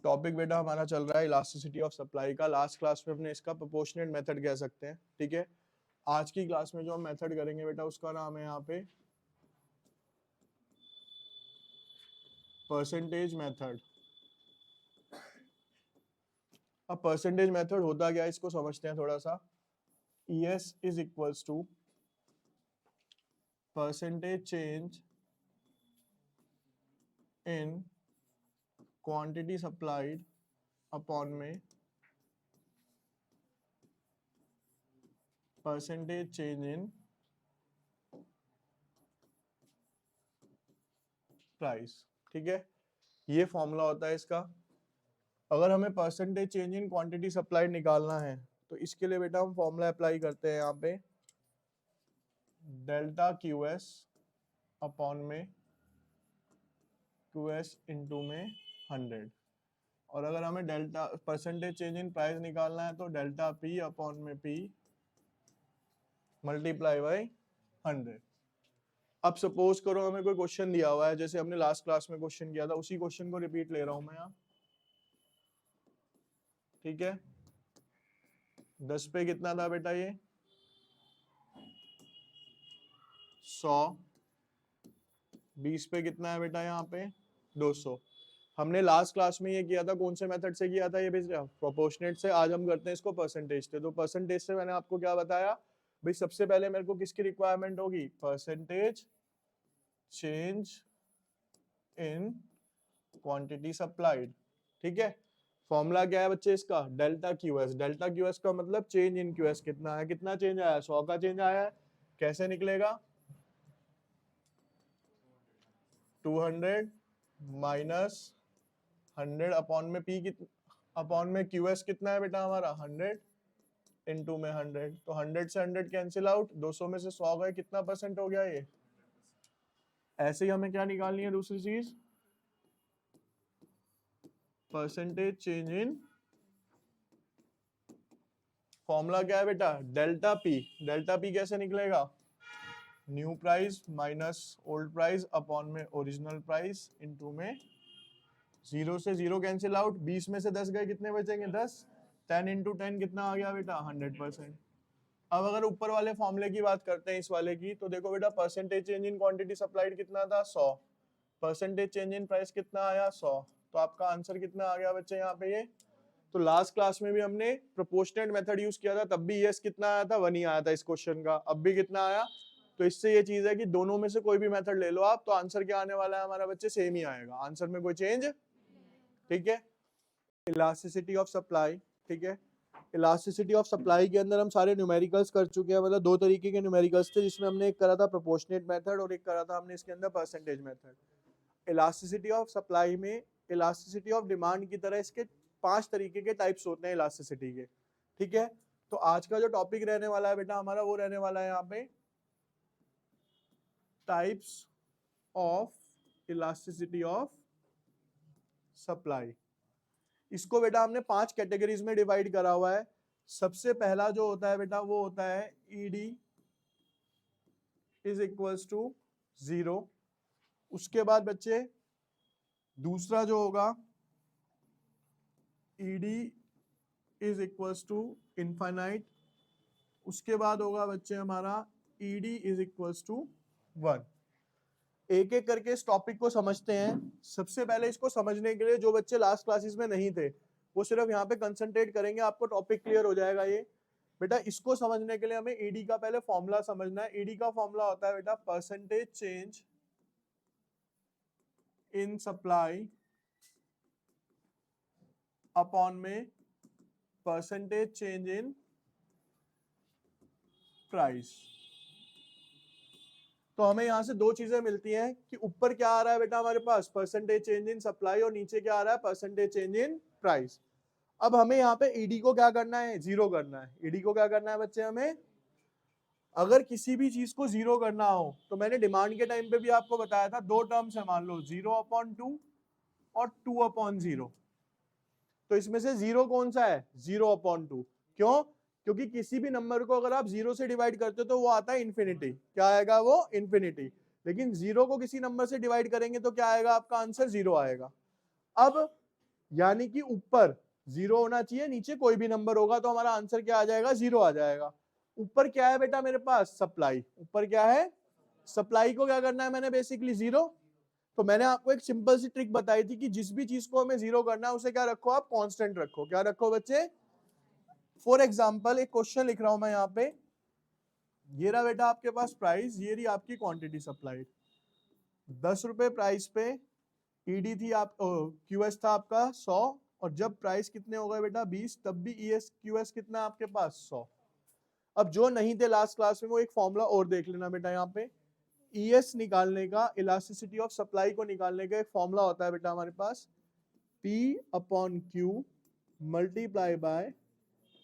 Topic बेटा हमारा चल रहा है इलास्टिसिटी ऑफ सप्लाई का। लास्ट क्लास में हमने इसका प्रोपोर्शनेट मेथड कह सकते हैं, ठीक है। आज की क्लास में जो हम मेथड करेंगे बेटा उसका नाम है यहाँ पे परसेंटेज मेथड। अब परसेंटेज मेथड होता क्या है इसको समझते हैं थोड़ा सा। ES is equals to percentage change in quantity supplied upon में परसेंटेज चेंज इन प्राइस, ठीक है। ये फॉर्मूला होता है इसका। अगर हमें percentage change in quantity supplied निकालना है तो इसके लिए बेटा हम फॉर्मूला अप्लाई करते हैं यहाँ पे डेल्टा QS अपॉन में QS इंटू में 100। और अगर हमें delta percentage change in price निकालना है तो डेल्टा P अपॉन में P मल्टीप्लाई बाई 100। अब सपोज करो हमें कोई क्वेश्चन दिया हुआ है, जैसे हमने लास्ट क्लास में क्वेश्चन किया था, उसी क्वेश्चन को रिपीट ले रहा हूं मैं यहाँ, ठीक है। 10 पे कितना था बेटा ये 100, 20 पे कितना है बेटा यहाँ पे 200। हमने लास्ट क्लास में ये किया था, कौन से मेथड से किया था ये बेटा प्रोपोर्शनेट से। आज हम करते हैं इसको परसेंटेज से। तो परसेंटेज से मैंने आपको क्या बताया भाई, सबसे पहले मेरे को किसकी रिक्वायरमेंट होगी, percentage change in quantity supplied, ठीक है। फॉर्मूला क्या है बच्चे इसका, डेल्टा QS। डेल्टा QS का मतलब चेंज इन QS कितना है, कितना चेंज आया है, 100 का चेंज आया है। कैसे निकलेगा 200 माइनस 100 अपॉन में P अपॉन में QS कितना है बेटा हमारा 100 इंटू में 100। तो 100 से 100 कैंसिल आउट, 200 में से 100 गए, कितना परसेंट हो गया ये। ऐसे ही हमें क्या निकालनी है दूसरी चीज, परसेंटेज चेंज इन, फॉर्मूला क्या है बेटा डेल्टा P। डेल्टा P कैसे निकलेगा, new price minus old price upon में ओरिजिनल प्राइस इंटू में 0 से 0 कैंसिल आउट, 20 में से 10 गए, कितने बचेंगे 10। 10 इंटू 10 कितना आ गया बेटा 100%। अब अगर ऊपर वाले फॉर्मूले की बात करते हैं इस वाले की, तो देखो बेटा percentage change in quantity supplied कितना था 100, परसेंटेज चेंज इन प्राइस कितना आया 100। तो आपका आंसर कितना आ गया बच्चे यहाँ पे ये। तो लास्ट क्लास में भी हमने प्रोपोर्शनेट मेथड यूज किया था, तब भी ES कितना आया था 1 ही आया था इस क्वेश्चन का। अब भी कितना आया, तो इससे ये चीज है कि दोनों में से कोई भी मेथड ले लो आप, तो आंसर क्या आने वाला है हमारा बच्चे, सेम ही आएगा, आंसर में कोई चेंज, ठीक है। इलास्टिसिटी ऑफ सप्लाई, ठीक है। इलास्टिसिटी ऑफ सप्लाई के अंदर हम सारे न्यूमेरिकल्स कर चुके हैं, मतलब 2 तरीके के न्यूमेरिकल्स थे, जिसमें हमने एक करा था प्रोपोर्शनेट मेथड और एक करा था हमने इसके अंदर percentage method. Elasticity of supply में इलास्टिसिटी ऑफ डिमांड की तरह इसके 5 तरीके के टाइप्स होते हैं इलास्टिसिटी के, ठीक है। तो आज का जो टॉपिक रहने वाला है बेटा हमारा, वो रहने वाला है यहाँ पे types of elasticity of supply. इसको बेटा हमने 5 कैटेगरीज में डिवाइड करा हुआ है। सबसे पहला जो होता है बेटा वो होता है ED इज इक्वल्स टू 0। उसके बाद बच्चे दूसरा जो होगा ED is equals to infinite. उसके बाद होगा बच्चे हमारा ED इज इक्वल्स टू 1। एक एक करके इस टॉपिक को समझते हैं। सबसे पहले इसको समझने के लिए जो बच्चे लास्ट क्लासेस में नहीं थे वो सिर्फ यहाँ पे कंसंट्रेट करेंगे, आपको टॉपिक क्लियर हो जाएगा ये। बेटा इसको समझने के लिए हमें ED का पहले फॉर्मूला समझना है। ED का फॉर्मूला होता है बेटा percentage change in supply upon में परसेंटेज चेंज इन प्राइस। तो हमें यहाँ से 2 चीजें मिलती हैं कि ऊपर क्या आ रहा है बेटा हमारे पास परसेंटेज चेंज इन सप्लाई, और नीचे क्या आ रहा है परसेंटेज चेंज इन प्राइस। अब हमें यहाँ पे ED को क्या करना है, 0 करना है। ED को क्या करना है बच्चे हमें, अगर किसी भी चीज को 0 करना हो तो मैंने डिमांड के टाइम पे भी आपको बताया था 2 टर्म्स है, मान लो 0/2 और 2/0। तो इसमें से 0 कौन सा है 0/2। क्यों, क्योंकि किसी भी नंबर को अगर आप 0 से डिवाइड करते हो तो वो आता है इन्फिनिटी। क्या आएगा वो, इन्फिनिटी। लेकिन 0 को किसी नंबर से डिवाइड करेंगे तो क्या आएगा, आपका आंसर 0 आएगा। अब यानी कि ऊपर 0 होना चाहिए, नीचे कोई भी नंबर होगा तो हमारा आंसर क्या आ जाएगा, 0 आ जाएगा। ऊपर क्या है बेटा मेरे पास, सप्लाई। ऊपर क्या है, सप्लाई को क्या करना है मैंने, बेसिकली 0। तो मैंने आपको एक सिंपल सी ट्रिक बताई थी कि जिस भी चीज को हमें 0 करना है उसे क्या रखो आप, कांस्टेंट रखो। क्या रखो बच्चे, फॉर एग्जांपल एक क्वेश्चन लिख रहा हूं मैं यहाँ पे, ये रहा बेटा आपके पास प्राइस, ये रही आपकी क्वांटिटी सप्लाइड। 10 रुपए प्राइस पे ईडी थी आप, क्यूएस था आपका 100, और जब प्राइस कितने हो गए बेटा 20, तब भी ईएस क्यूएस कितना है आपके पास 100। अब जो नहीं थे लास्ट क्लास में वो एक फॉर्मूला और देख लेना बेटा, यहाँ पे ईएस निकालने का, इलास्टिसिटी ऑफ सप्लाई को निकालने का एक फॉर्मूला होता है बेटा हमारे पास, P upon Q multiply by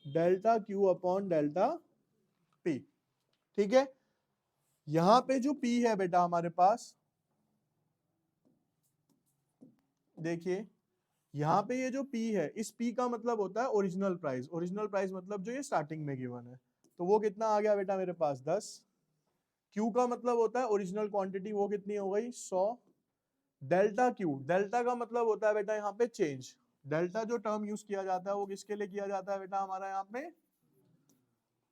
delta Q upon delta P। ठीक है, यहां पे जो P है बेटा हमारे पास, देखिए यहाँ पे ये जो P है, इस P का मतलब होता है ओरिजिनल प्राइस। ओरिजिनल प्राइस मतलब जो ये स्टार्टिंग में गिवन है, तो वो कितना आ गया बेटा मेरे पास 10। Q का मतलब होता है ओरिजिनल क्वांटिटी, वो कितनी हो गई 100। डेल्टा Q, डेल्टा का मतलब होता है बेटा यहाँ पे चेंज। डेल्टा जो टर्म यूज किया जाता है वो किसके लिए किया जाता है बेटा हमारा यहाँ पे,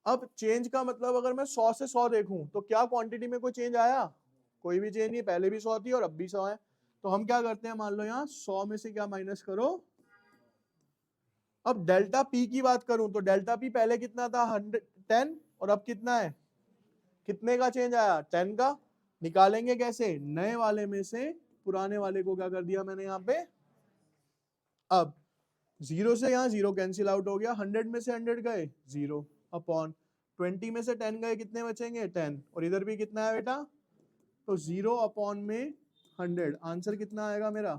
अब चेंज का मतलब अगर मैं 100 से 100 देखूं तो क्या क्वांटिटी में कोई चेंज आया, कोई भी चेंज नहीं, पहले भी 100 थी और अब भी 100 है। तो हम क्या करते हैं, मान लो यहाँ 100 में से क्या माइनस करो, अब डेल्टा पी की बात करूं तो डेल्टा पी पहले कितना था 10, और अब कितना है, कितने का चेंज आया 10 का। निकालेंगे कैसे, नए वाले में से पुराने वाले को क्या कर दिया मैंने यहाँ पे, अब 0 से यहाँ 0 कैंसिल आउट हो गया, 100 में से 100 गए 0 अपॉन 20 में से 10 गए, कितने बचेंगे 10, और इधर भी कितना है बेटा, तो 0 अपॉन में 100, आंसर कितना आएगा मेरा,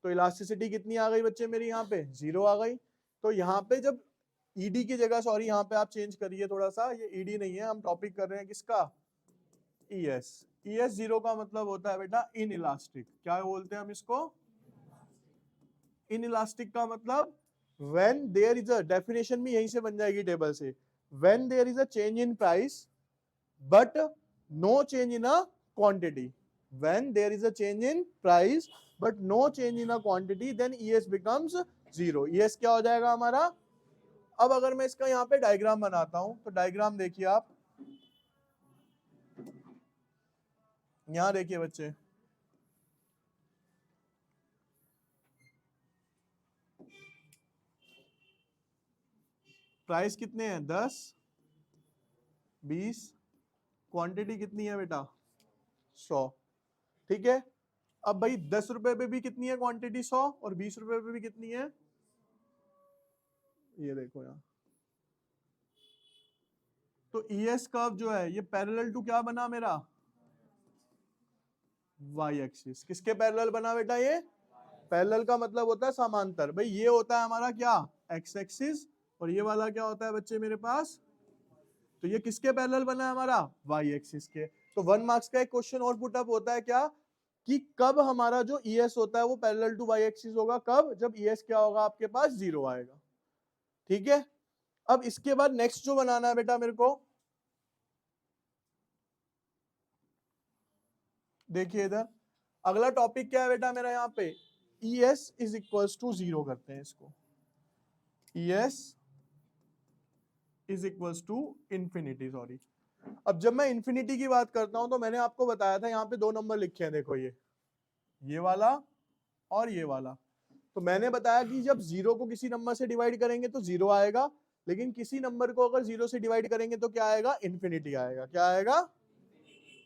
तो इलास्टिसिटी कितनी आ गई बच्चे मेरी यहाँ पे 0 आ गई। तो यहाँ पे जब ईडी की जगह, सॉरी यहाँ पे आप चेंज करिए थोड़ा सा, ये ईडी नहीं है, हम टॉपिक कर रहे हैं किसका, ईएस। ईएस 0 का मतलब होता है बेटा इन इलास्टिक। क्या बोलते हैं हम इसको, इन इलास्टिक का मतलब when there is a, definition भी यहीं से बन जाएगी टेबल से, when there is a change in price but no change in a quantity. When there is a change in price but no change in a quantity, then ES becomes 0। ES क्या हो जाएगा हमारा, अब अगर मैं इसका यहाँ पे डायग्राम बनाता हूं तो डायग्राम देखिए आप, यहां देखिए बच्चे, प्राइस कितने हैं 10 20, क्वांटिटी कितनी है बेटा 100। ठीक है, अब भाई 10 रुपए पे भी कितनी है क्वांटिटी 100, और 20 रुपए पे भी कितनी है, ये देखो यहाँ। तो ईएस कर्व जो है ये पैरेलल टू क्या बना मेरा, वाई एक्सिस। किसके पैरेलल बना बेटा, ये पैरेलल का मतलब होता है समांतर। भाई ये होता है हमारा क्या, एक्स एक्सिस, और ये वाला क्या होता है बच्चे मेरे पास, तो ये किसके पैरेलल बना है हमारा, वाई एक्सिस के। तो 1 मार्क्स का एक क्वेश्चन और पुटअप होता है क्या, कि कब हमारा जो ईएस होता है वो पैरेलल टू वाई एक्सिस होगा, कब, जब ईएस क्या होगा आपके पास 0 आएगा। ठीक है, अब इसके बाद नेक्स्ट जो बनाना है बेटा मेरे को, देखिए इधर अगला टॉपिक क्या है बेटा मेरा, यहाँ पे ES इज इक्वल्स टू 0 करते हैं इसको, ES is equals to infinity, sorry. अब जब मैं इंफिनिटी की बात करता हूं तो मैंने आपको बताया था यहाँ पे 2 नंबर लिखे हैं, देखो ये वाला और ये वाला। तो मैंने बताया कि जब 0 को किसी नंबर से डिवाइड करेंगे तो 0 आएगा, लेकिन किसी नंबर को अगर 0 से डिवाइड करेंगे तो क्या आएगा, इंफिनिटी आएगा। क्या आएगा,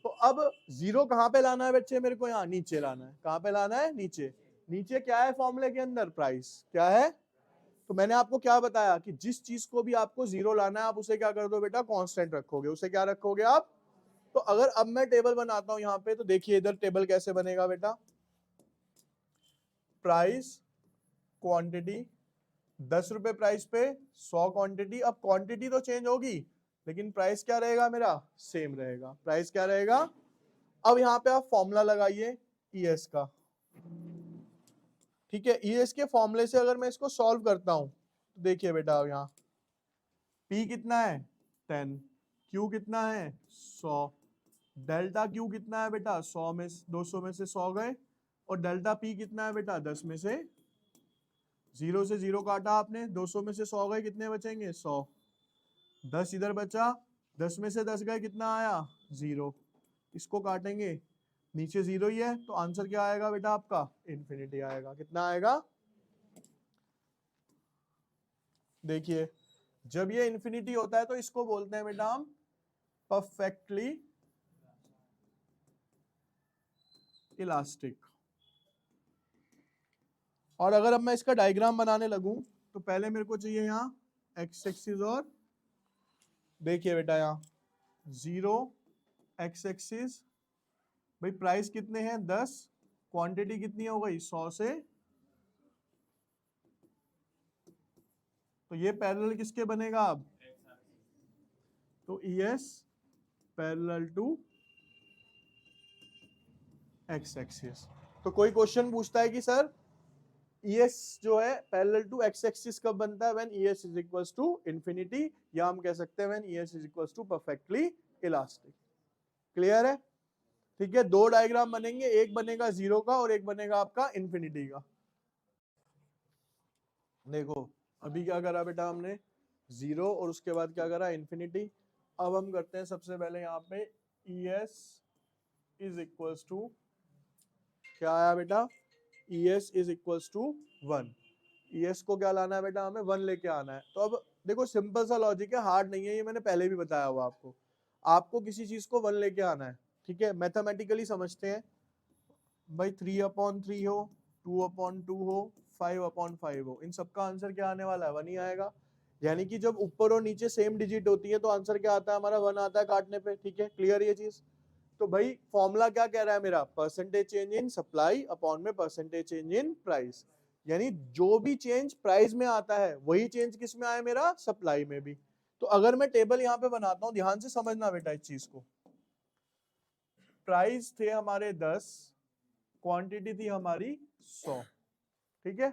तो अब 0 कहां पे लाना है बच्चे मेरे को, यहाँ नीचे लाना है। कहां पे लाना है, नीचे। नीचे क्या है फॉर्मूले के अंदर, प्राइस। क्या है, तो मैंने आपको क्या बताया कि जिस चीज को भी आपको 0 लाना है आप उसे क्या कर दो बेटा, कांस्टेंट रखोगे। उसे क्या रखोगे आप, तो अगर अब मैं टेबल बनाता हूं यहाँ पे, तो देखिए इधर टेबल कैसे बनेगा बेटा, प्राइस क्वांटिटी, 10 रुपए प्राइस पे 100 क्वांटिटी। अब क्वांटिटी तो चेंज होगी लेकिन प्राइस क्या रहेगा मेरा, सेम रहेगा। प्राइस क्या रहेगा, अब यहाँ पे आप फॉर्मूला लगाइए ईएस का। ठीक है, ईएस के फॉर्मूले से अगर मैं इसको सॉल्व करता हूं तो देखिए बेटा यहाँ P कितना है 10, Q कितना है 100, डेल्टा Q कितना है बेटा 100 में 200 में से 100 गए और डेल्टा पी कितना है बेटा 10 में से 0 से 0 काटा आपने, 200 में से 100 गए, कितने बचेंगे 100, 10 इधर बचा, 10 में से 10 गए, कितना आया 0, इसको काटेंगे नीचे 0 ही है, तो आंसर क्या आएगा बेटा आपका इन्फिनिटी आएगा। कितना आएगा, देखिए जब ये इन्फिनिटी होता है तो इसको बोलते हैं बेटा हम परफेक्टली इलास्टिक। और अगर अब मैं इसका डायग्राम बनाने लगूं तो पहले मेरे को चाहिए यहाँ एक्स एक्सिस, और देखिए बेटा यहाँ 0 एक्स एक्सिस, भाई प्राइस कितने हैं 10, क्वांटिटी कितनी हो गई 100 से, तो ये पैरेलल किसके बनेगा अब, तो ES parallel to X axis. तो कोई क्वेश्चन पूछता है कि सर ES जो है पैरेलल टू एक्स एक्सिस कब बनता है, when ES is equals to infinity, या हम कह सकते हैं when ES is equals to perfectly elastic. Clear है, ठीक है। दो डायग्राम बनेंगे, एक बनेगा 0 का और एक बनेगा आपका इंफिनिटी का। देखो अभी क्या करा बेटा हमने 0 और उसके बाद क्या करा इन्फिनिटी। अब हम करते हैं सबसे पहले यहाँ पे ES इज इक्वल्स टू, क्या आया बेटा ES is equals to 1, ES को क्या लाना है बेटा हमें 1 लेके आना है। तो अब देखो सिंपल सा लॉजिक है, हार्ड नहीं है, ये मैंने पहले भी बताया हुआ आपको। आपको किसी चीज को 1 लेके आना है, ठीक है, मैथमेटिकली समझते हैं भाई 3/3 हो, 2/2 हो, 5/5 हो, इन सबका आंसर क्या आने वाला है 1 ही आएगा। यानी कि जब ऊपर और नीचे सेम डिजिट होती है तो आंसर क्या आता है हमारा 1 आता है काटने पे, ठीक है, क्लियर ये चीज। तो भाई फॉर्मूला क्या कह रहा है मेरा, percentage change in supply upon में परसेंटेज चेंज इन प्राइस, यानी जो भी चेंज प्राइस में आता है वही चेंज किस में आए मेरा सप्लाई में भी। तो अगर मैं टेबल यहाँ पे बनाता हूँ, ध्यान से समझना बेटा इस चीज को, प्राइस थे हमारे 10, क्वांटिटी थी हमारी 100, ठीक है,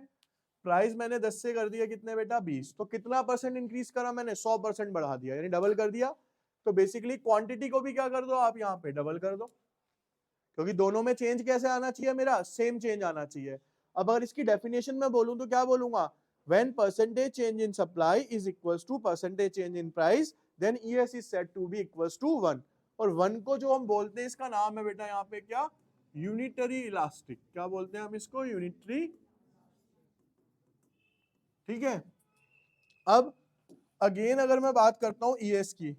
प्राइस मैंने 10 से कर दिया कितने बेटा 20, तो कितना परसेंट इंक्रीज करा मैंने 100% बढ़ा दिया, यानी डबल कर दिया। तो बेसिकली क्वांटिटी को भी क्या कर दो आप यहाँ पे डबल कर दो, क्योंकि दोनों में चेंज कैसे आना चाहिए मेरा, सेम चेंज आना चाहिए। अब अगर इसकी डेफिनेशन में बोलूं तो क्या बोलूंगा, when percentage change in supply is equals to percentage change in price then ES is said to be equals to 1। और 1 को जो हम बोलते हैं इसका नाम है बेटा यहाँ पे क्या, यूनिटरी इलास्टिक। क्या बोलते हैं हम इसको, यूनिटरी, ठीक है। अब अगेन अगर मैं बात करता हूं ES की,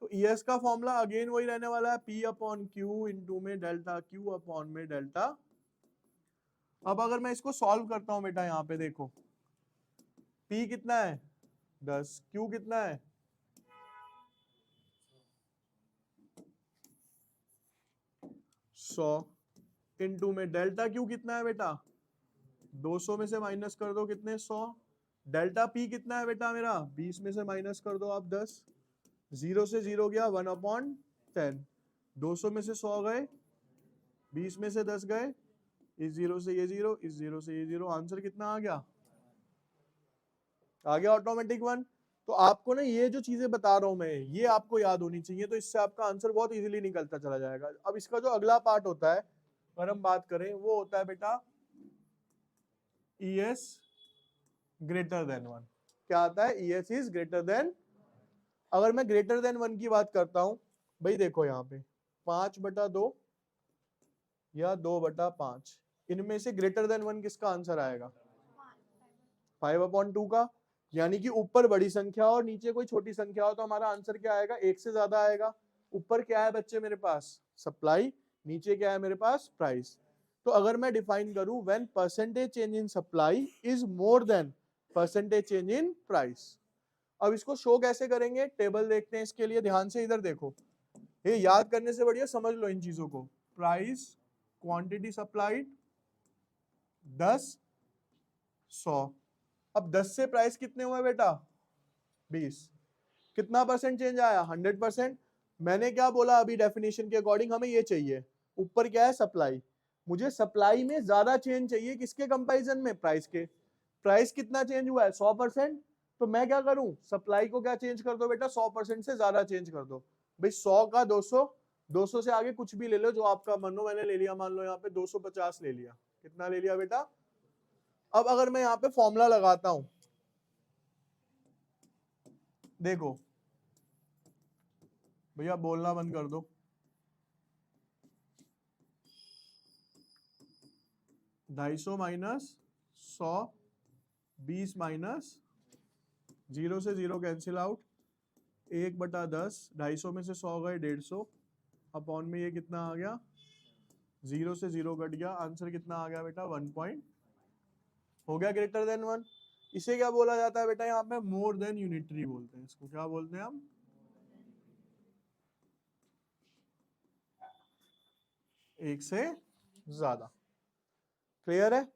तो ES का फॉर्मूला अगेन वही रहने वाला है P/Q इंटू में डेल्टा Q अपॉन में डेल्टा। अब अगर मैं इसको सॉल्व करता हूं बेटा यहाँ पे देखो, P कितना है 10, Q कितना है 100 इंटू में डेल्टा Q कितना है बेटा 200 में से माइनस कर दो कितने 100, डेल्टा P कितना है बेटा मेरा 20 में से माइनस कर दो आप 10, 0 से 0 गया 1/10, 200 में से 100 गए, 20 में से 10 गए, इस 0 से ये 0, इस 0 से ये 0, आंसर कितना आ गया ऑटोमेटिक 1। तो आपको ना ये जो चीजें बता रहा हूं मैं ये आपको याद होनी चाहिए, तो इससे आपका आंसर बहुत इजीली निकलता चला जाएगा। अब इसका जो अगला पार्ट होता है अगर हम बात करें वो होता है बेटा ES ग्रेटर देन 1। क्या आता है ES इज ग्रेटर देन, अगर मैं ग्रेटर देन 1 की बात करता हूं भाई देखो यहाँ पे 5/2 या 2/5, इनमें से ग्रेटर देन 1 किसका आंसर आएगा 5/2 का, यानी कि ऊपर बड़ी संख्या और नीचे कोई छोटी संख्या हो तो हमारा आंसर क्या आएगा 1 से ज्यादा आएगा। ऊपर क्या है बच्चे मेरे पास सप्लाई, नीचे क्या है मेरे पास प्राइस। तो अगर मैं डिफाइन करूं when percentage change in supply is more than percentage change in price, अब इसको शो कैसे करेंगे, टेबल देखते हैं इसके लिए, ध्यान से इधर देखो, ये याद करने से बढ़िया समझ लो इन चीजों को। प्राइस क्वांटिटी सप्लाइड 10 100, अब 10 से प्राइस कितने हुए बेटा 20, कितना परसेंट चेंज आया 100%। मैंने क्या बोला अभी डेफिनेशन के अकॉर्डिंग हमें ये चाहिए, ऊपर क्या है सप्लाई, मुझे सप्लाई में ज्यादा चेंज चाहिए किसके कंपैरिजन में प्राइस के, प्राइस कितना चेंज हुआ है 100%, तो मैं क्या करूं सप्लाई को क्या चेंज कर दो बेटा 100% से ज्यादा चेंज कर दो, भाई 100 का 200 200 से आगे कुछ भी ले लो जो आपका मन हो, मैंने ले लिया मान लो यहाँ पे 250 ले लिया। कितना ले लिया बेटा? अब अगर मैं यहाँ पे फॉर्मूला लगाता हूं, देखो भैया बोलना बंद कर दो, 250 माइनस 100, 20 माइनस 0 से 0 कैंसिल आउट, 1/10, 250 में से 100 गए 150, अपॉन में ये कितना आ गया, 0 से 0 कट गया, आंसर कितना आ गया बेटा 1 पॉइंट, हो गया ग्रेटर देन 1। इसे क्या बोला जाता है बेटा? यहाँ पे मोर देन यूनिटरी बोलते हैं, इसको क्या बोलते हैं हम? एक से ज्यादा। क्लियर है?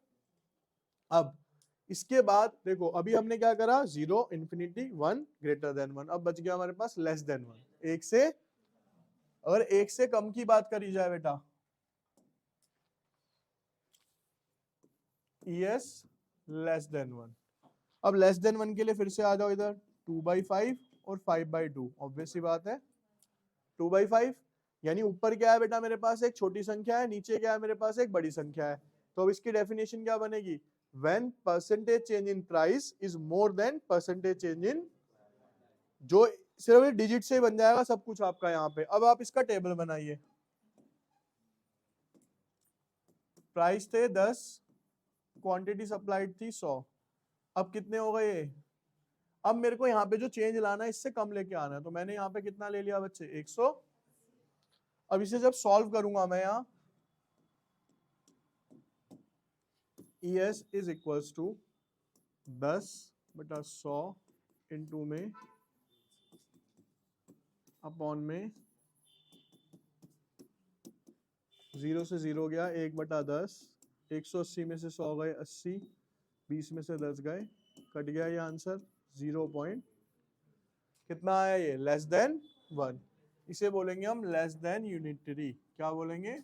अब इसके बाद देखो अभी हमने क्या करा, 0 इंफिनिटी 1 ग्रेटर देन 1, अब बच गया हमारे पास लेस देन 1। एक से, अगर एक से कम की बात करी जाए बेटा, ES लेस देन 1। अब लेस देन 1 के लिए फिर से आ जाओ इधर, 2/5 और 5/2, ऑब्वियस सी बात है 2/5, यानी ऊपर क्या है बेटा मेरे पास एक छोटी संख्या है, नीचे क्या है मेरे पास एक बड़ी संख्या है। तो अब इसकी डेफिनेशन क्या बनेगी? When percentage change in price is more than percentage change in, जो सिर्फ डिजिट से ही बन जाएगा सब कुछ आपका यहाँ पे। अब आप इसका टेबल बनाइए, प्राइस थे 10, क्वांटिटी सप्लाइड थी 100, अब कितने हो गए? अब मेरे को यहाँ पे जो चेंज लाना है इससे कम लेके आना है, तो मैंने यहाँ पे कितना ले लिया बच्चे 100। अब इसे जब सॉल्व करूंगा मैं यहाँ, ES is equals to 10/100 into में अपॉन में 0 से 0 गया 1/10, 180 में से 100 गए 80, 20 में से 10 गए, कट गया ये आंसर 0 पॉइंट कितना आया ये लेस देन 1। इसे बोलेंगे हम लेस देन यूनिटरी। क्या बोलेंगे?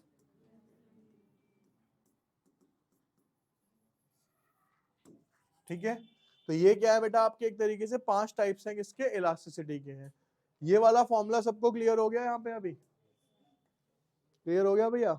ठीक है, तो ये क्या है बेटा आपके एक तरीके से 5 टाइप्स हैं किसके, इलास्टिसिटी के हैं। ये वाला फॉर्मूला सबको क्लियर हो गया यहाँ पे? अभी क्लियर हो गया भैया?